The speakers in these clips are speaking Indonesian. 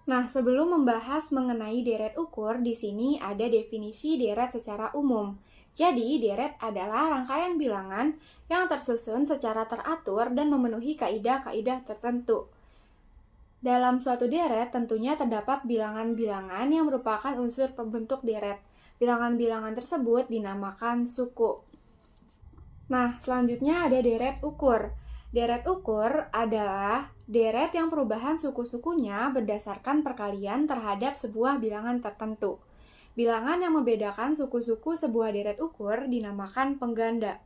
Nah, sebelum membahas mengenai deret ukur, di sini ada definisi deret secara umum. Jadi, deret adalah rangkaian bilangan yang tersusun secara teratur dan memenuhi kaidah-kaidah tertentu. Dalam suatu deret, tentunya terdapat bilangan-bilangan yang merupakan unsur pembentuk deret. Bilangan-bilangan tersebut dinamakan suku. Nah, selanjutnya ada deret ukur. Deret ukur adalah deret yang perubahan suku-sukunya berdasarkan perkalian terhadap sebuah bilangan tertentu. Bilangan yang membedakan suku-suku sebuah deret ukur dinamakan pengganda.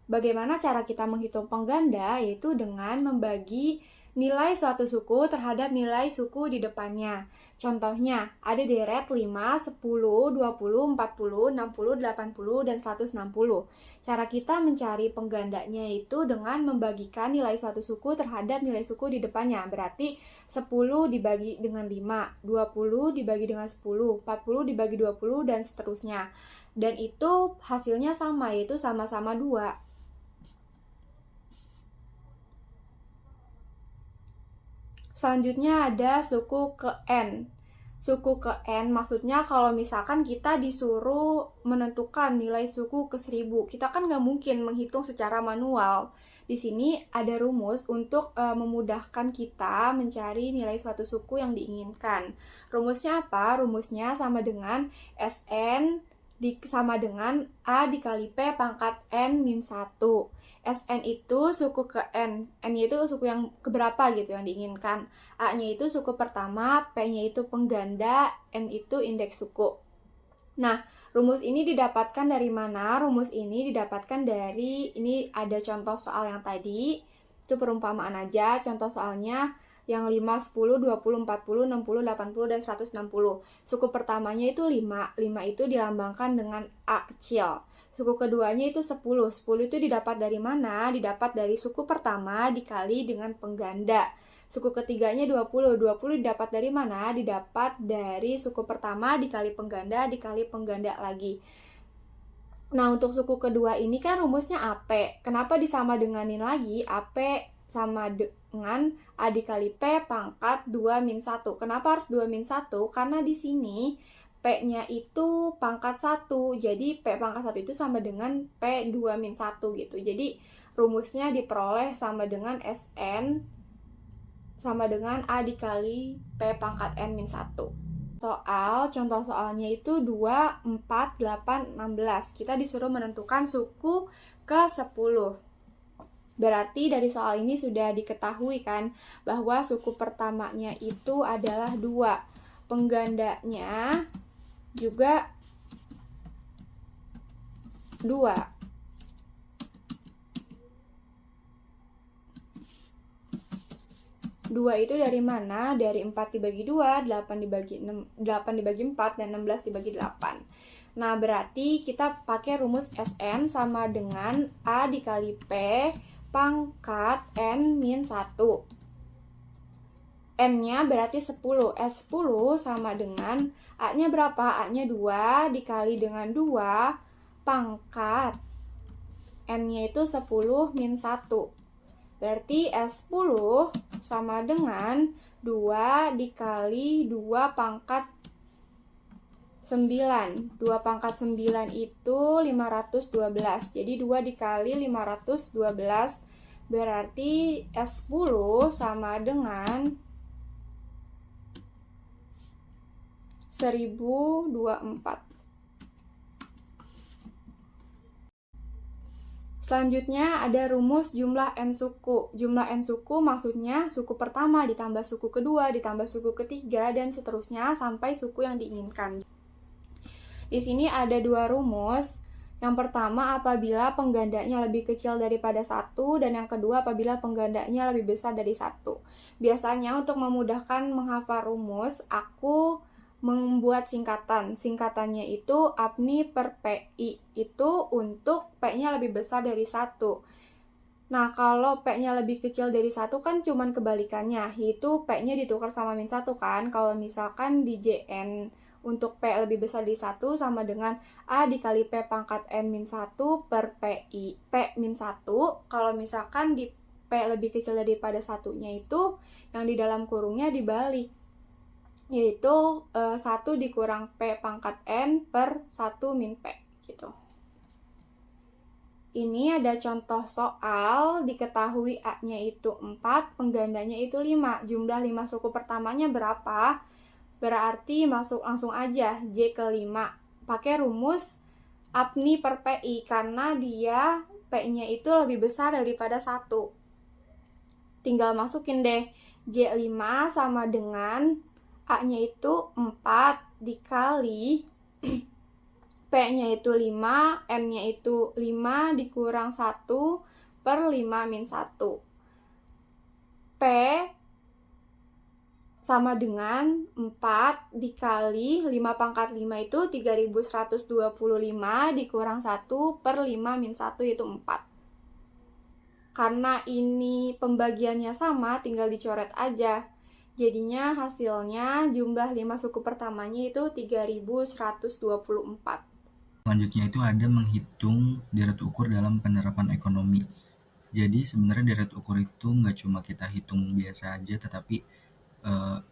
Bagaimana cara kita menghitung pengganda? Yaitu dengan membagi nilai suatu suku terhadap nilai suku di depannya. Contohnya, ada deret 5, 10, 20, 40, 60, 80, dan 160. Cara kita mencari penggandanya itu dengan membagikan nilai suatu suku terhadap nilai suku di depannya. Berarti 10 dibagi dengan 5, 20 dibagi dengan 10, 40 dibagi 20, dan seterusnya. Dan itu hasilnya sama, yaitu sama-sama 2. Selanjutnya ada suku ke N. Suku ke N maksudnya kalau misalkan kita disuruh menentukan nilai suku ke 1000, kita kan nggak mungkin menghitung secara manual. Di sini ada rumus untuk memudahkan kita mencari nilai suatu suku yang diinginkan. Rumusnya apa? Rumusnya sama dengan Sn sama dengan A dikali P pangkat N min 1. Sn itu suku ke N. N-nya itu suku yang keberapa gitu yang diinginkan. A-nya itu suku pertama, P-nya itu pengganda, N itu indeks suku. Nah, rumus ini didapatkan dari mana? Rumus ini didapatkan dari, ini ada contoh soal yang tadi. Itu perumpamaan aja, contoh soalnya yang 5, 10, 20, 40, 60, 80, dan 160. Suku pertamanya itu 5. 5 itu dilambangkan dengan A kecil. Suku keduanya itu 10. 10 itu didapat dari mana? Didapat dari suku pertama dikali dengan pengganda. Suku ketiganya 20. 20 didapat dari mana? Didapat dari suku pertama dikali pengganda dikali pengganda lagi. Nah, untuk suku kedua ini kan rumusnya AP. Kenapa disama denganin lagi? AP sama dengan A dikali P pangkat 2 min 1. Kenapa harus 2 min 1? Karena di sini P-nya itu pangkat 1. Jadi P pangkat 1 itu sama dengan P 2 min 1 gitu. Jadi rumusnya diperoleh sama dengan Sn sama dengan A dikali P pangkat N min 1. Contoh soalnya itu 2, 4, 8, 16. Kita disuruh menentukan suku ke 10. Berarti dari soal ini sudah diketahui kan bahwa suku pertamanya itu adalah 2. Penggandanya juga 2. Dua itu dari mana? Dari 4 dibagi 2, 8 dibagi 6, 8 dibagi 4, dan 16 dibagi 8. Nah, berarti kita pakai rumus Sn sama dengan A dikali P pangkat N min 1. N-nya berarti 10. S10 sama dengan A-nya berapa? A-nya 2 dikali dengan 2 pangkat N-nya itu 10 min 1. Berarti S10 sama dengan 2 dikali 2 pangkat 9. 2 pangkat 9 itu 512. Jadi 2 dikali 512 berarti S10 sama dengan 1024. Selanjutnya ada rumus jumlah N suku. Jumlah N suku maksudnya suku pertama ditambah suku kedua ditambah suku ketiga dan seterusnya sampai suku yang diinginkan. Di sini ada 2 rumus. Yang pertama apabila penggandanya lebih kecil daripada 1 dan yang kedua apabila penggandanya lebih besar dari 1. Biasanya untuk memudahkan menghafal rumus, aku membuat singkatan. Singkatannya itu APNI per PI. Itu untuk P-nya lebih besar dari 1. Nah, kalau P-nya lebih kecil dari 1 kan cuman kebalikannya, yaitu P-nya ditukar sama min 1 kan. Kalau misalkan di JN untuk P lebih besar dari 1 sama dengan A dikali P pangkat N min 1 per PI. P min 1, kalau misalkan di P lebih kecil daripada 1-nya itu, yang di dalam kurungnya dibalik. yaitu 1 dikurang P pangkat N per 1 min P gitu. Ini ada contoh soal, diketahui A-nya itu 4, penggandanya itu 5. Jumlah 5 suku pertamanya berapa? Berarti masuk langsung aja J ke 5. Pakai rumus APNI per PI, karena dia P-nya itu lebih besar daripada 1. Tinggal masukin deh, J5 sama dengan A-nya itu 4 dikali P-nya itu 5, N-nya itu 5 dikurang 1 per 5 min 1. P sama dengan 4 dikali 5 pangkat 5 itu 3125 dikurang 1 per 5 min 1 itu 4. Karena ini pembagiannya sama, tinggal dicoret aja. Jadinya hasilnya jumlah 5 suku pertamanya itu 3124. Selanjutnya itu ada menghitung deret ukur dalam penerapan ekonomi. Jadi sebenarnya deret ukur itu nggak cuma kita hitung biasa aja, tetapi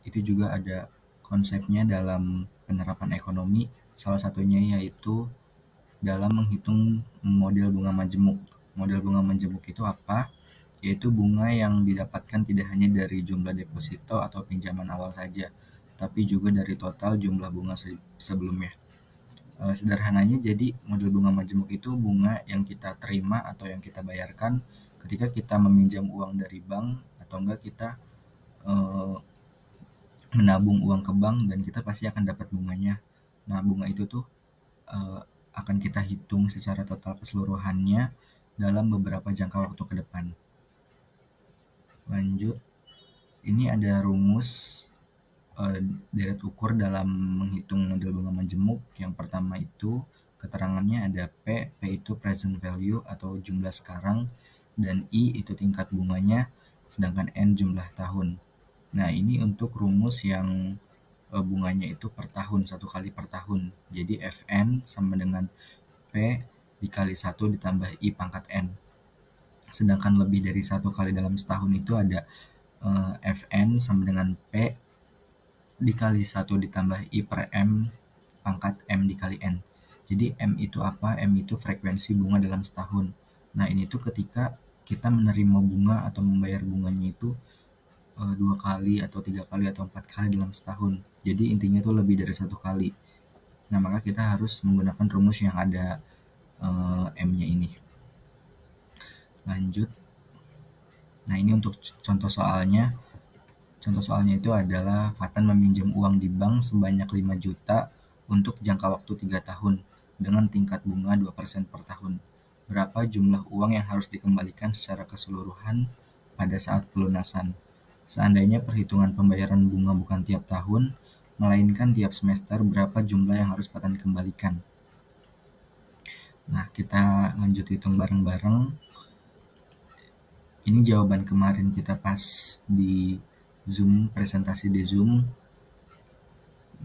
itu juga ada konsepnya dalam penerapan ekonomi. Salah satunya yaitu dalam menghitung model bunga majemuk. Model bunga majemuk itu apa? Yaitu bunga yang didapatkan tidak hanya dari jumlah deposito atau pinjaman awal saja, tapi juga dari total jumlah bunga sebelumnya. Sederhananya, jadi model bunga majemuk itu bunga yang kita terima atau yang kita bayarkan ketika kita meminjam uang dari bank, atau enggak kita menabung uang ke bank, dan kita pasti akan dapat bunganya. Nah, bunga itu tuh akan kita hitung secara total keseluruhannya dalam beberapa jangka waktu ke depan. Lanjut, ini ada rumus deret ukur dalam menghitung model bunga majemuk. Yang pertama itu keterangannya ada P itu present value atau jumlah sekarang, dan I itu tingkat bunganya, sedangkan N jumlah tahun. Nah, ini untuk rumus yang bunganya itu per tahun, 1 kali per tahun. Jadi Fn sama dengan P dikali 1 ditambah I pangkat N. Sedangkan lebih dari 1 kali dalam setahun itu ada Fn sama dengan P dikali 1 ditambah I per M pangkat M dikali N. Jadi M itu apa? M itu frekuensi bunga dalam setahun. Nah, ini tuh ketika kita menerima bunga atau membayar bunganya itu 2 kali atau 3 kali atau 4 kali dalam setahun. Jadi intinya tuh lebih dari 1 kali. Nah, maka kita harus menggunakan rumus yang ada M-nya ini. Lanjut. Nah, ini untuk contoh soalnya. Contoh soalnya itu adalah Fatan meminjam uang di bank sebanyak 5 juta untuk jangka waktu 3 tahun dengan tingkat bunga 2% per tahun. Berapa jumlah uang yang harus dikembalikan secara keseluruhan pada saat pelunasan? Seandainya perhitungan pembayaran bunga bukan tiap tahun, melainkan tiap semester, berapa jumlah yang harus Fatan kembalikan? Nah, kita lanjut hitung bareng-bareng. Ini jawaban kemarin kita pas di Zoom, presentasi di Zoom.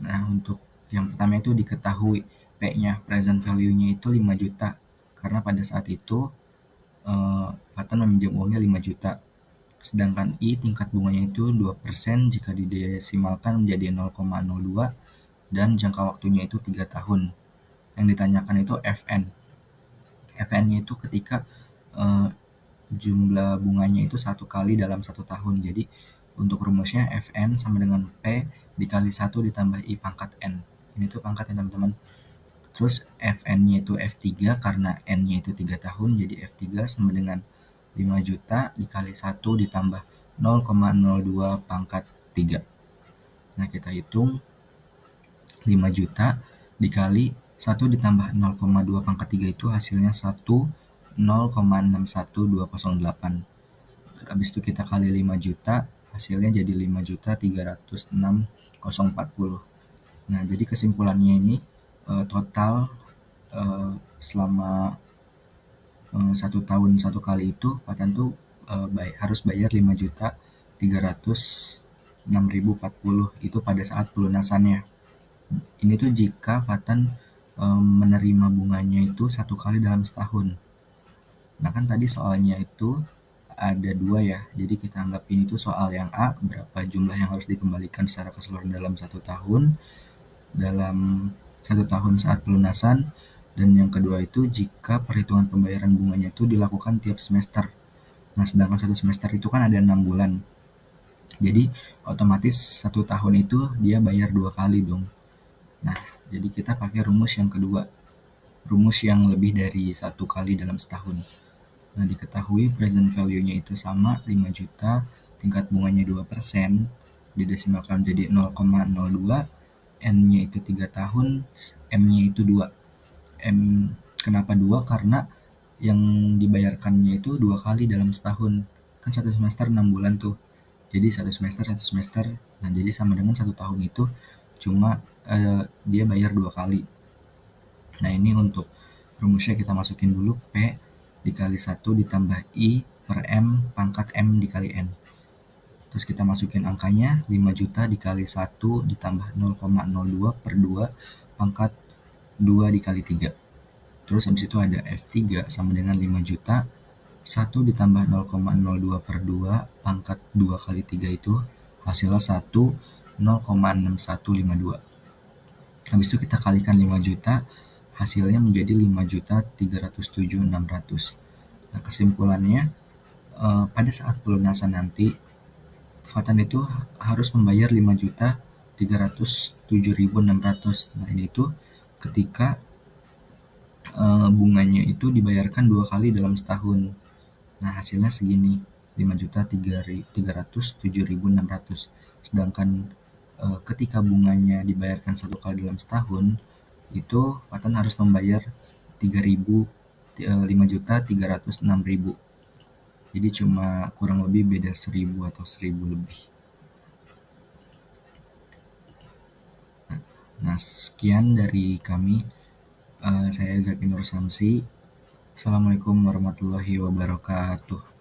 Nah, untuk yang pertama itu diketahui P-nya, present value-nya itu 5 juta. Karena pada saat itu Fatan meminjam uangnya 5 juta. Sedangkan I tingkat bunganya itu 2% jika didesimalkan menjadi 0,02, dan jangka waktunya itu 3 tahun. Yang ditanyakan itu Fn. Fn-nya itu ketika jumlah bunganya itu 1 kali dalam 1 tahun. Jadi untuk rumusnya Fn sama dengan P dikali 1 ditambah I pangkat N. Ini tuh pangkatnya teman-teman. Terus Fn-nya itu F3 karena N-nya itu 3 tahun, jadi F3 sama dengan 5 juta dikali 1 ditambah 0,02 pangkat 3. Nah, kita hitung 5 juta dikali 1 ditambah 0,2 pangkat 3 itu hasilnya 0,61208. Habis itu kita kali 5 juta, hasilnya jadi 5.306.040. Nah, jadi kesimpulannya ini total selama 1 tahun 1 kali itu Fatan tuh harus bayar 5.306.040 itu pada saat pelunasannya. Ini tuh jika Fatan menerima bunganya itu 1 kali dalam setahun. Nah, kan tadi soalnya itu ada 2 ya. Jadi kita anggap ini tuh soal yang A, berapa jumlah yang harus dikembalikan secara keseluruhan dalam 1 tahun, dalam 1 tahun saat pelunasan, dan yang kedua itu jika perhitungan pembayaran bunganya itu dilakukan tiap semester. Nah, sedangkan 1 semester itu kan ada 6 bulan. Jadi otomatis 1 tahun itu dia bayar 2 kali dong. Nah, jadi kita pakai rumus yang kedua, rumus yang lebih dari 1 kali dalam setahun. Nah, diketahui present value-nya itu sama 5 juta, tingkat bunganya 2%, didesimalkan jadi 0,02, N-nya itu 3 tahun, M-nya itu 2. Kenapa 2? Karena yang dibayarkannya itu 2 kali dalam setahun. Kan 1 semester 6 bulan tuh. Jadi 1 semester, 1 semester. Nah, jadi sama dengan 1 tahun itu cuma dia bayar 2 kali. Nah, ini untuk rumusnya kita masukin dulu P dikali 1 ditambah I per M pangkat M dikali N. Terus kita masukin angkanya 5 juta dikali 1 ditambah 0,02 per 2 pangkat 2 dikali 3. Terus habis itu ada F3 sama dengan 5 juta 1 ditambah 0,02 per 2 pangkat 2 kali 3 itu hasilnya 1, 0,6152. Habis itu kita kalikan 5 juta, hasilnya menjadi 5.307.600. Nah, kesimpulannya pada saat pelunasan nanti Fatan itu harus membayar 5.307.600. Nah, ini itu ketika bunganya itu dibayarkan 2 kali dalam setahun. Nah, hasilnya segini, 5.307.600. Sedangkan ketika bunganya dibayarkan 1 kali dalam setahun, itu Fatan harus membayar 5.306.000. Jadi cuma kurang lebih beda 1.000 atau 1.000 lebih. Nah, sekian dari kami. Saya Zaki Nur Samsi. Assalamualaikum warahmatullahi wabarakatuh.